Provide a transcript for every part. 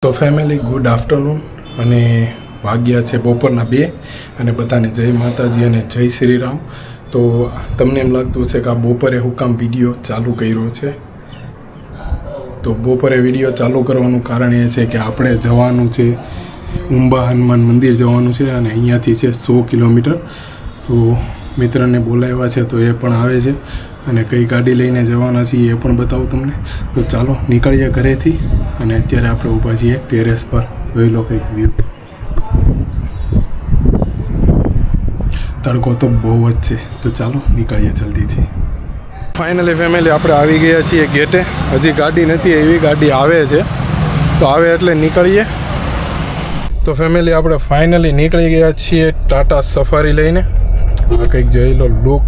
તો family good afternoon અને વાગ્યા છે બપોરના 2 અને બધાને જય માતાજી અને જય શ્રી રામ. તો તમને એમ લાગતું હશે કે આ બપોરે હું કામ વિડીયો ચાલુ કર્યો છે. તો બપોરે વિડીયો ચાલુ કરવાનું કારણ એ છે કે આપણે જવાનું છે ઉંબા હનુમાન મંદિર જવાનું છે અને અહીંયાથી છે 100 કિલોમીટર. તો મિત્રને બોલાવ્યા છે તો એ પણ આવે છે અને કઈ ગાડી લઈને જવાના છીએ એ પણ બતાવું તમને. તો ચાલો નીકળીએ ઘરેથી અને અત્યારે આપણે ઊભા છીએ ટેરેસ પર. જોઈ લો કંઈક વ્યૂ. તડકો તો બહુ જ છે. તો ચાલો નીકળીએ જલ્દીથી. ફાઇનલી ફેમિલી આપણે આવી ગયા છીએ ગેટે. હજી ગાડી નથી એવી, ગાડી આવે છે તો આવે એટલે નીકળીએ. તો ફેમિલી આપણે ફાઇનલી નીકળી ગયા છીએ ટાટા સફારી લઈને. આ કંઈક જોઈ લો લુક.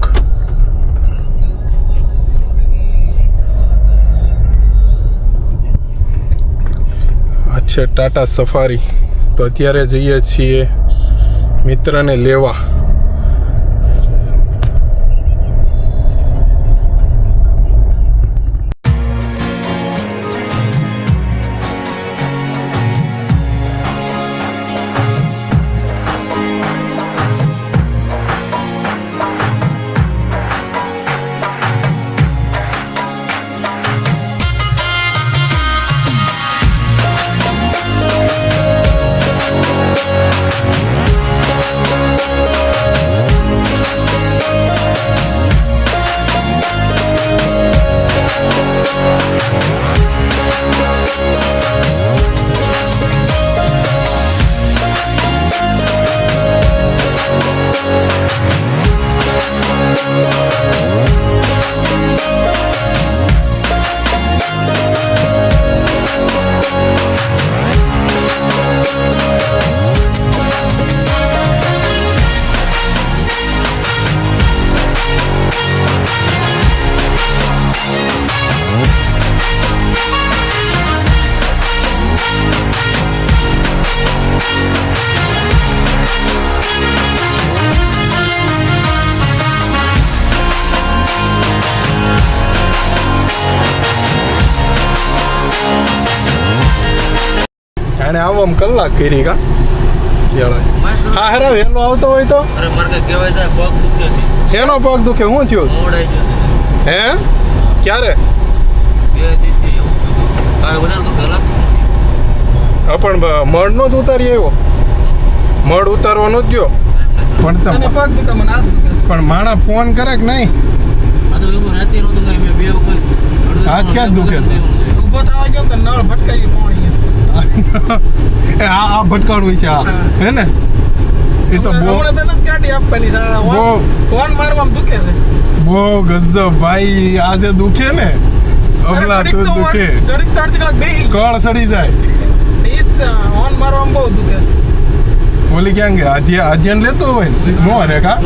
છે ટાટા સફારી. તો અત્યારે જઈએ છીએ મિત્રને લેવા. અને આવવામાં કલાક કરી કા હા હેરા વહેલો આવતો હોય તો એનો પગ દુખે. શું થયું હે? ક્યારે? હા પણ મળ નો જ ઉતારી આવ્યો. મળ ઉતારવાનો જ ગયો પણ માણા ફોન કરે કે નહીં? હાથ ક્યાં દુખે? આ ભટકાડવું છે આ હે ને? એ તો બહુ ગજબ ભાઈ. આજે દુખે ને અબલા તો દુખે, કળ સડી જાય. ઓલી ક્યાં ગયા? આધ્યાન લેતો હોય નો રે કા?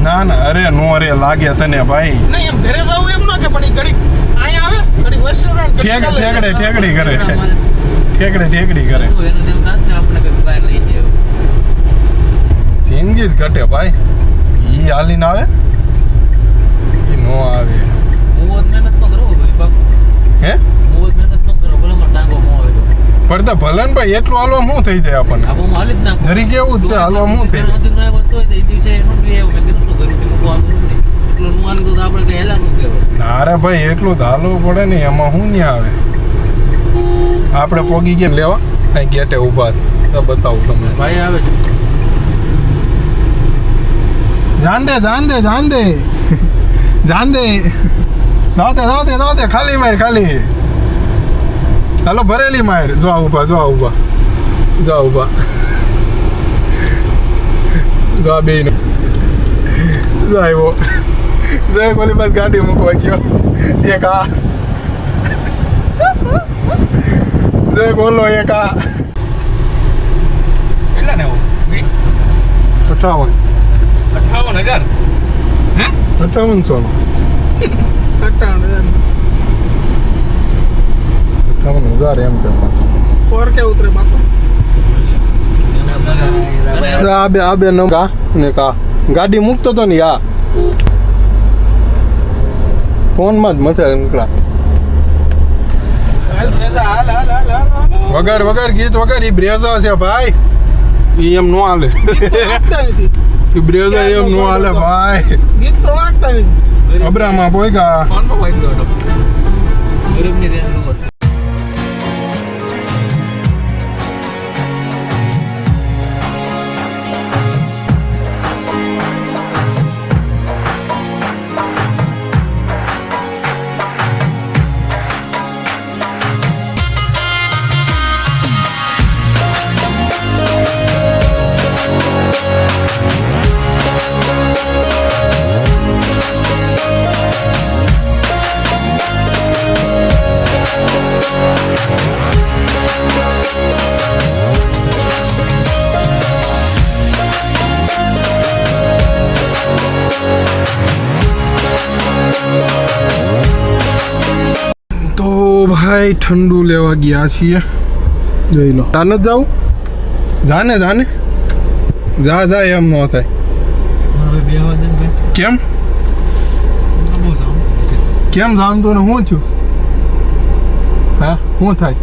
ના ના અરે નો અરે લાગે તને ભાઈ. ઠેકડી કરે. ઠેકડી કરે. જિંદગી જ ઘટે ભાઈ. ઈ હાલીને આવે ઈ નો આવે. હે પડતા ભલે ને ભાઈ એટલું હાલવા શું થઈ જાય આપણને? જરી કેવું જ છે હાલવા શું થઈ જાય? ના રે ભાઈ એટલું જ હાલવું પડે ને, એમાં શું ન્યા આવે. આપણે પોગી ગયા લેવા અહીં ગેટે ઉભા. તો બતાવું તમને ભાઈ આવે છે. જાન દે ખાલી માર ખાલી. હાલો ભરેલી માર. જો ઉભા જો આ બે જો આવ્યો. જો કોલી બસ ગાડી મૂકવા ગયો. એક આ જો બોલો એક આ કેટલા ને 58,000 5800 58,000 એમ કે ઓર કે ઉતરે બાપા. આ બે નવ કા ને કા ગાડી મૂકતો તો ને. આ ફોનમાં જ મથે નીકળા વગાડ ગીત વગાડ ઈ બ્રેઝા છે ભાઈ ઈ એમ નો હાલે ઈ બ્રેઝા એમ નો હાલે ભાઈ ગીત તો વાગતા નથી અબ્રામાં પોઈગા ફોનમાં વાગી ગયો ગરીબની રેન્જ નો છે ભાઈ ઠંડુ લેવા ગયા છીએ જોઈ લો તાને જ જાઉં જાને જા એમ ન થાય કેમ જામ તો ને હું છું હા શું થાય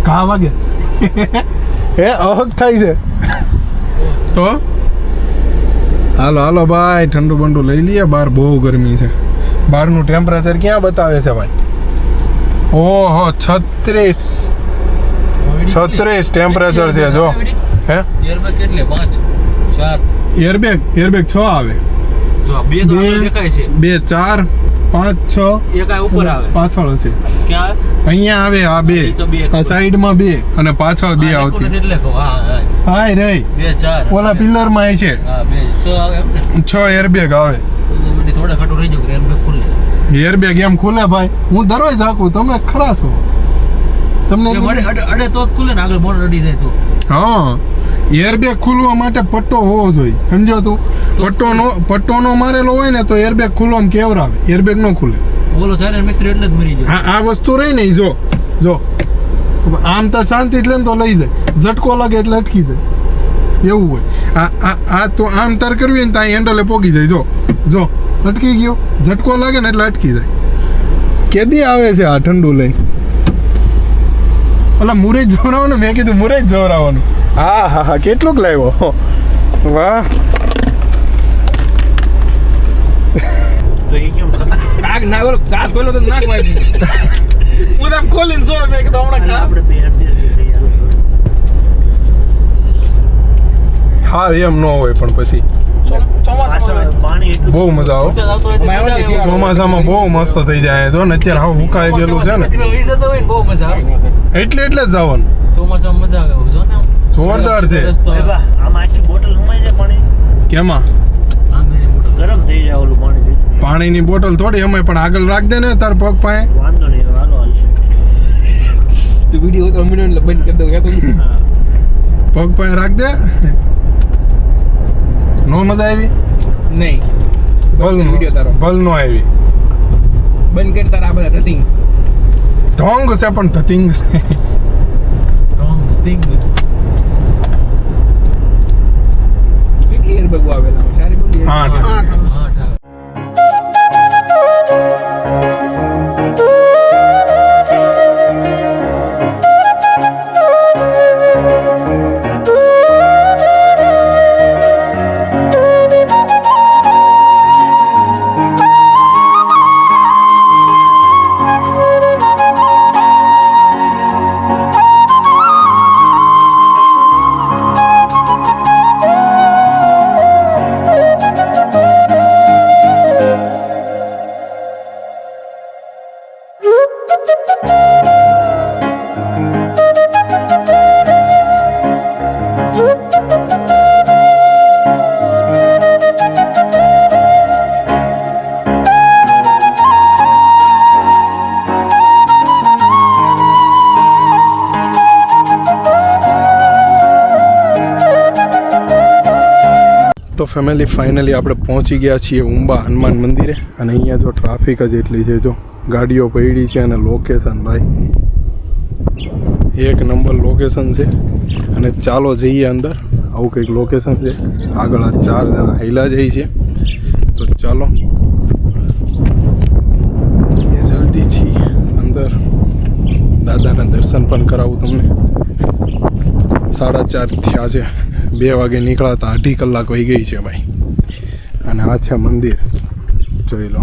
ઘા વાગે હે અહક થાય છે તો હાલો ભાઈ ઠંડુ બંડુ લઈ લઈએ બહાર બહુ ગરમી છે બહારનું ટેમ્પરેચર ક્યાં બતાવે છે ભાઈ ઓહો 36 ટેમ્પરેચર છે જો હે એરબેગ કેટલે 5 4 એરબેગ 6 આવે જો બે તો દેખાય છે 2 4 5 6 એક આ ઉપર આવે પાછળ છે ક્યાં અહીંયા આવે આ બે આ સાઈડમાં બે અને પાછળ બે આવતી એટલે હા રે 2 4 ઓલા પિલર માં છે હા 2 6 આવે એમ ને 6 એરબેગ આવે થોડા ખાટું રહી ગયું એરબેગ ખુલે એરબેગ એમ ખુલે ભાઈ હું દરરોજ ઝાકું તમે ખરા છો તમને અડે તો જ ખુલે ને આગળ બોર્ડ અડી જાય તો હા એરબેગ ખુલવા માટે પટ્ટો હોવો જોઈએ સમજો તું પટ્ટો નો મારેલો હોય ને તો એરબેગ ખુલવામાં કેવરાવે એરબેગ નો ખુલે બોલો ચારે મિસ્ત્રી એટલે જ મરી જાય આ વસ્તુ રહી ને જો આમ તો શાંતિ જ લે તો લઈ જાય ઝટકો લાગે એટલે અટકી જાય એવું હોય આ તો આમ તાર કરવી ને ત્યાં હેન્ડલે પોગી જાય જો અટકી ગયો ઝટકો લાગે ને એટલે અટકી જાય કેદી આવે છે આ ઠંડુ લઈને ઓલા મુરેજ જોરાવાનું મેં કીધું મુરેજ જોરાવાનું હા કેટલુંક લાવ્યો વાહ હા એમ ન હોય પણ પછી બહુ મજા આવે ચોમાસામાં બહુ મસ્ત થઈ જાય જો ને અત્યારે હાવ હુકાઈ ગયેલું છે ને એટલે જ જવાનું ચોમાસામાં મજા આવે જોરદાર છે કેમાં ગરમ થઈ જાય ઓલું પાણીની બોટલ થોડી અમે પણ આગળ રાખ દે ને તાર પગ પાસે વાંધો નહીં હાલો હાલશે તું વિડિયો તો મિનિટ બંધ કરી દઉં પગ પાસે રાખ દે નો મજા આવી નહીં ભલ નો આવી બંધ કરી તારા બધા ધતિંગ ઢોંગ છે પણ ધતિંગ છે કેટલી એર બગવા આવેલા સારી બોલી 8 તો ફેમિલી ફાઇનલી આપણે પહોંચી ગયા છીએ ઉંબા હનુમાન મંદિરે અને અહીંયા જો ટ્રાફિક જ એટલી છે જો ગાડીઓ પડી છે અને લોકેશન ભાઈ એક નંબર લોકેશન છે અને ચાલો જઈએ અંદર આવું કંઈક લોકેશન છે આગળ આ 4 જણા હેલા જાય છે તો ચાલો દર્શન પણ કરાવું તમને. 4:30 થયા છે, 2 વાગે નીકળ્યા હતા, 2.5 કલાક વહી ગઈ છે ભાઈ. અને આ છે મંદિર, જોઈ લો.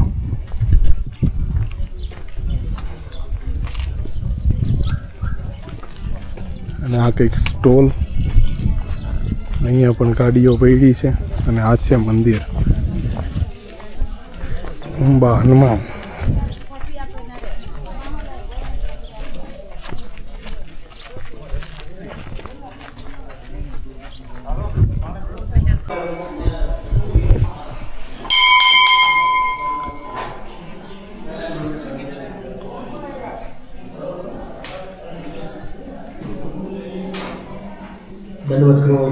અને આ કંઈક સ્ટોલ, અહીંયા પણ ગાડીઓ પડી છે. અને આ છે મંદિર ઉંબા હનુમાન. દંડવત કરવો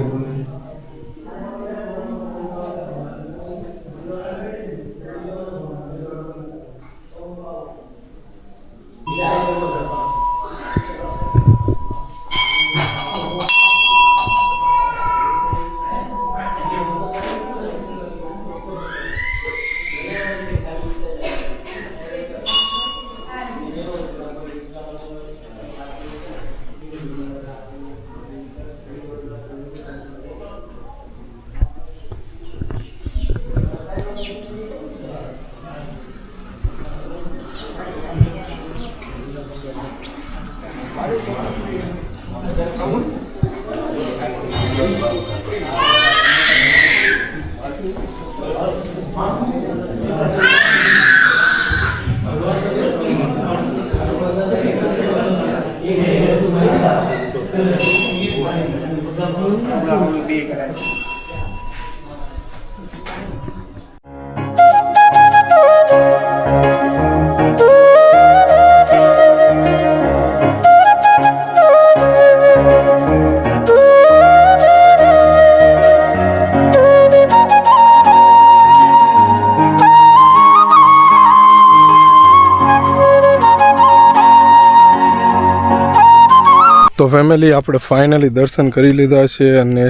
તો ફેમિલી આપણે ફાઇનલી દર્શન કરી લીધા છે અને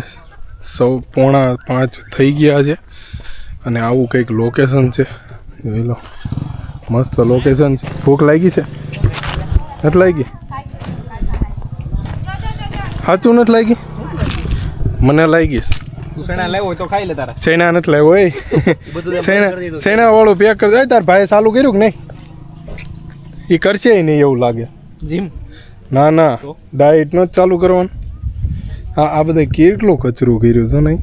4:45 થઈ ગયા છે. અને આવું કંઈક લોકેશન છે, જોઈ લો. મસ્ત લોકેશન છે. ભૂખ લાગી છે? નથી લાગી? સાચું નથી લાગી? મને લાગી છે. સૈના નથી લાવ્યો હોય. સૈના વાળું પેક કરી દે. તાર ભાઈ ચાલુ કર્યું કે નહીં? એ કરશે નહીં એવું લાગે. જીમ ના ના, ડાયટ નો ચાલુ કરવાનું. આ બધા કેટલું કચરું કર્યું છે નહીં?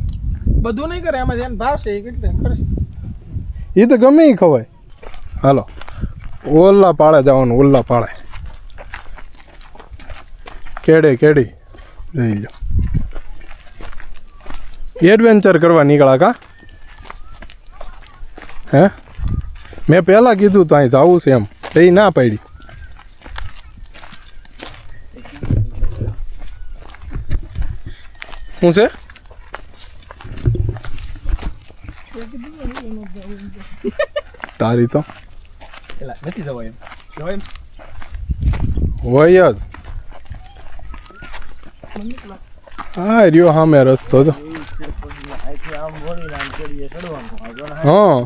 બધું નહીં કરે, એમાં જેને ભાવશે એ કેટલે કરશે. એ તો ગમે એ ખવાય. હાલો ઓલા પાળે જવાનું, ઓલા પાળે કેડી જઈ લો. એડવેન્ચર કરવા નીકળ્યા કા? હે, મેં પહેલાં કીધું તો અહીં જવું છે એમ, એ ના પાડી. શું છે? તારી તો નથી જવાય એમ હોય જ. હા રહ્યો સામે રસ્તો તો. હા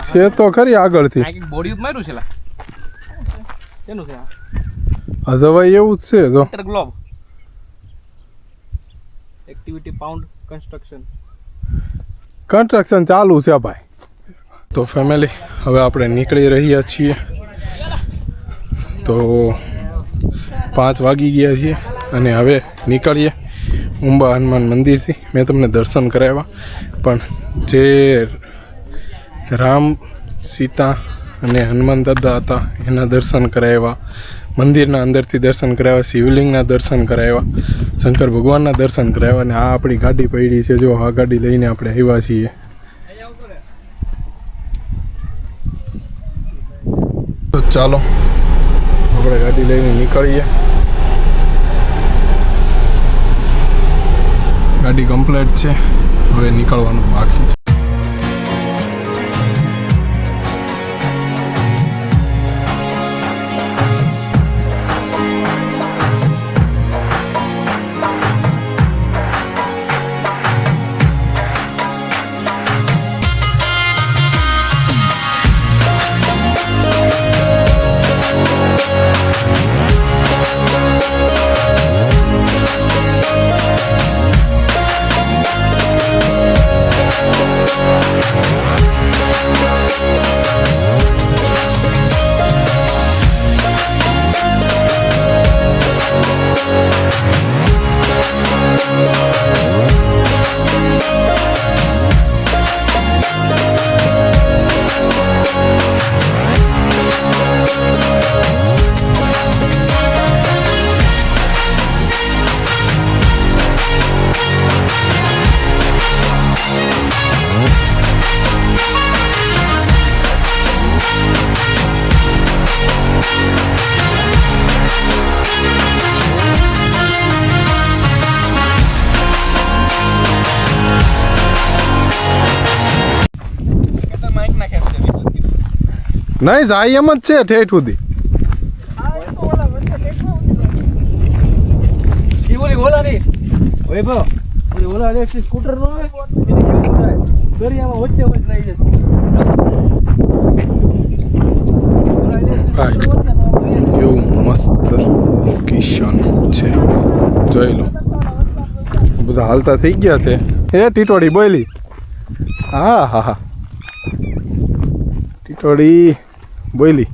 છે તો ખરી આગળથી. બોડી માર્યું છે કેનું છે આ જવાય એવું જ છે. જો ગ્લોબ એક્ટિવિટી પાઉન્ડ કન્સ્ટ્રક્શન ચાલુ છે ભાઈ. તો ફેમિલી હવે આપણે નીકળી રહ્યા છીએ. તો 5 વાગી ગયા છીએ અને હવે નીકળીએ ઉંબા હનુમાન મંદિરથી. મેં તમને દર્શન કરાવ્યા, પણ જે રામ સીતા અને હનુમાન દાદા હતા એના દર્શન કરાવ્યા, મંદિરના અંદરથી દર્શન કરાવ્યા, શિવલિંગના દર્શન કરાવ્યા, શંકર ભગવાનના દર્શન કરાવ્યા. અને આ આપણી ગાડી પડી છે, જો આ ગાડી લઈને આપણે આવ્યા છીએ. તો ચાલો આપણે ગાડી લઈને નીકળીએ. ગાડી કમ્પ્લીટ છે, હવે નીકળવાનું બાકી છે. નહીં જાય એમ જ છે ઠેઠ સુધી. ઈ બોલી ઓલા ની ઓય બો ઓલી ઓલા ઇલેક્ટ્રિક સ્કૂટર નો આવે એને કેવું થાય દરિયામાં વચ્ચે વચ્ચે લઈ જશે. એવું મસ્ત લોકેશન છે જોઈ લો. બધા હાલતા થઈ ગયા છે. એ ટીટોડી બોયલી. હા હા હા ટીટોડી બોયલી.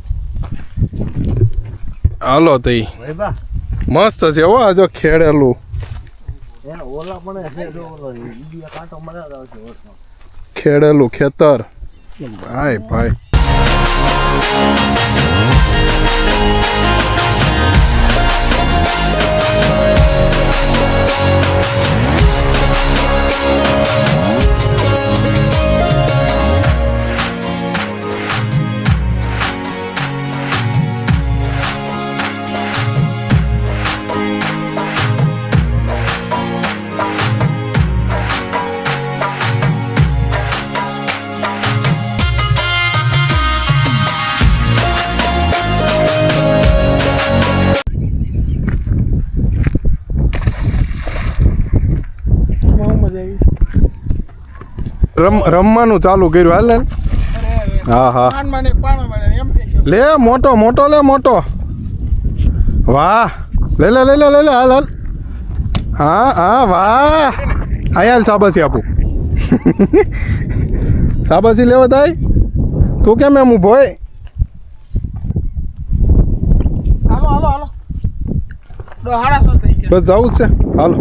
હાલો તઈ ઓય બા મસ્ત છે હો આ જો ખેડેલું. એને ઓલા પણ છે જો ઓલો ઈડિયા કાંટો મરાવતા હશે ઓછો. ખેડેલું ખેતર ભાઈ ભાઈ. રમવાનું ચાલુ કર્યું હાલ ને. હા હા લે મોટો મોટો લે મોટો. વાહ લે લે લે લે લે લે હાલ હાલ. હા હા વાહ હાલ સાબાસી આપું. સાબાસી લેવા થાય તું કેમ એમ ઊભો હોય. બસ જવું જ છે હાલો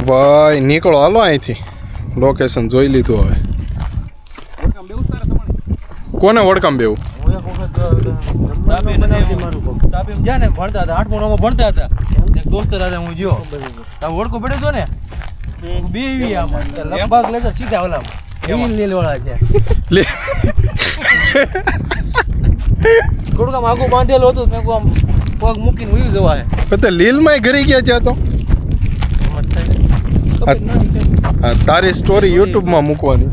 ભાઈ નીકળો હાલો અહીંથી. લોકેશન જોઈ લીધું હવે. કોને વડકામ બેવું ઓળખો પડ્યો હતો ને બે લગભગ લેતા સીધા ઓલા લીલ વાળા છે. થોડુંક આમ આગું બાંધેલું હતું મેં આમ પગ મૂકીને ઉઈ જવા છે. લીલમાં ઘરી ગયા ત્યાં તો તારી સ્ટોરી યુટ્યુબમાં મૂકવાની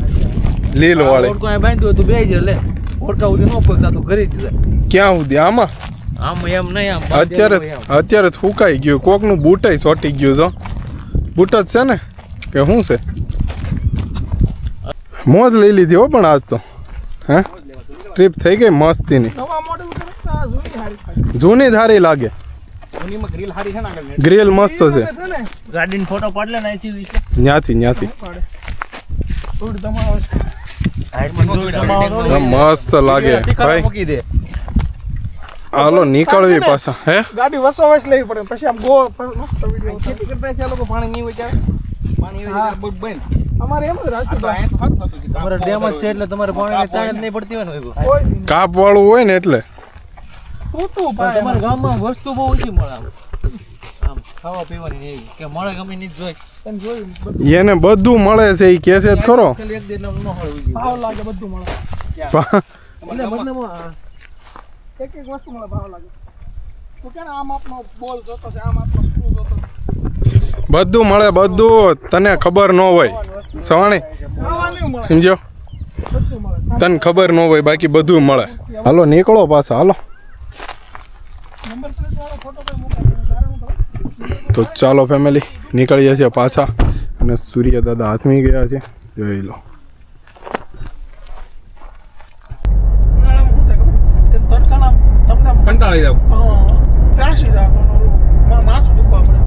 લીલ વાળી. ઓળખો બાંધ્યું હતું બે જ લે ઓળખા સુધી ન પગતા તું ઘરે જ જાય. ક્યાં સુધી આમાં આમ એમ નહીં આમ અત્યારે ફૂંકાઈ ગયું. કોકનું બૂટાઈ સોટી ગયું છો. બૂટ જ છે ને કે શું છે. મોજ લઈ લીધી હો પણ આજ તો હે ટ્રીપ થઈ ગઈ મસ્તીની. જૂની ધારી લાગે. ગ્રીલ મસ્ત છે. ગાડીનો ફોટો પાડ લે ને ન્યાથી મસ્ત લાગે ભાઈ. હાલો નીકળવી પાછા હે. ગાડી વસો વસ લેવી પડે પછી આમ ગો મસ્ત વિડિયો ખેતી કરતા છે લોકો પાણી નહીં હોય પાણી હોય બગ બંધ અમારે એમ જ રાજકોટ તમારે ડેમ જ છે એટલે તમારે પાણી તાણ નહીં પડતી હોય ને કાપ વાળું હોય ને એટલે તું તમારા ગામમાં વસ્તુ બહુ ઓછી મળે આમ ખાવા પીવાની એવી કે મળે ગમે નહીં જોઈ તને જોઈ એને બધું મળે છે એ કે છે ખરો. એક દિન ન હોય ભાવ લાગે બધું મળે એક વસ્તુ મળે ભાવ લાગે તો કે આમ આપનો બોલ જોતો છે આમ આપનો સ્ક્રૂ જોતો બધું મળે બધું. તને ખબર ન હોય સવાણી સમજો તને ખબર ન હોય બાકી બધું મળે. હાલો નીકળો પાછા હાલો. તો ચાલો ફેમિલી નીકળીએ છીએ પાછા અને સૂર્ય દાદા હાથમી ગયા છે જોઈ લો. કંટાળી જાવ ત્રાસી જાવ માથું દુખવા પડે.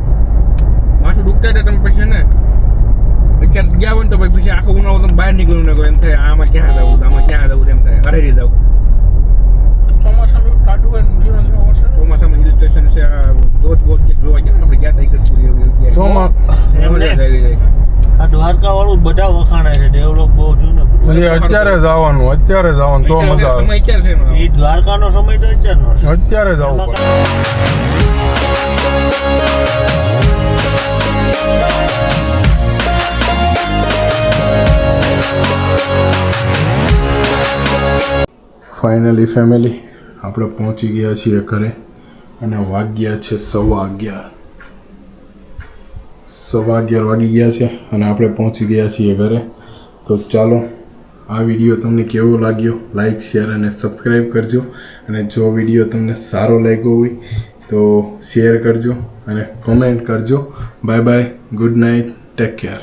માથું દુખતા તમે પછી ને અત્યારે ગયા હોય ને તો પછી આખો ઉનાળો તમે બહાર નીકળ્યું ને એમ થાય આમાં ક્યાં જવું આમાં ક્યાં જવું એમ થાય હરેરી જાવ. ચોમાસામાં ટાટું હોય ચોમાસામાં હિલ સ્ટેશન છે ધોધ બોધ જોવા ગયા ને આપણે ગયા હતા ઈગતપુરી આ દ્વારકા વાળું બધા વખાણાય છે ડેવલપ બહુ થયું ને અત્યારે જવાનું તો મજા આવે. સમય ક્યારે છે એ દ્વારકાનો સમય તો અત્યારનો છે. અત્યારે જવું પડે. ફાઇનલી ફેમિલી આપણે પહોંચી ગયા છીએ ઘરે અને વાગ્યા છે 11:15. 11:15 વાગી ગયા છે અને આપણે પહોંચી ગયા છીએ ઘરે. તો ચાલો આ વિડીયો તમને કેવો લાગ્યો લાઈક શેર અને સબસ્ક્રાઈબ કરજો અને જો વિડીયો તમને સારો લાગ્યો હોય તો શેર કરજો અને કોમેન્ટ કરજો. Bye bye, good night, take care.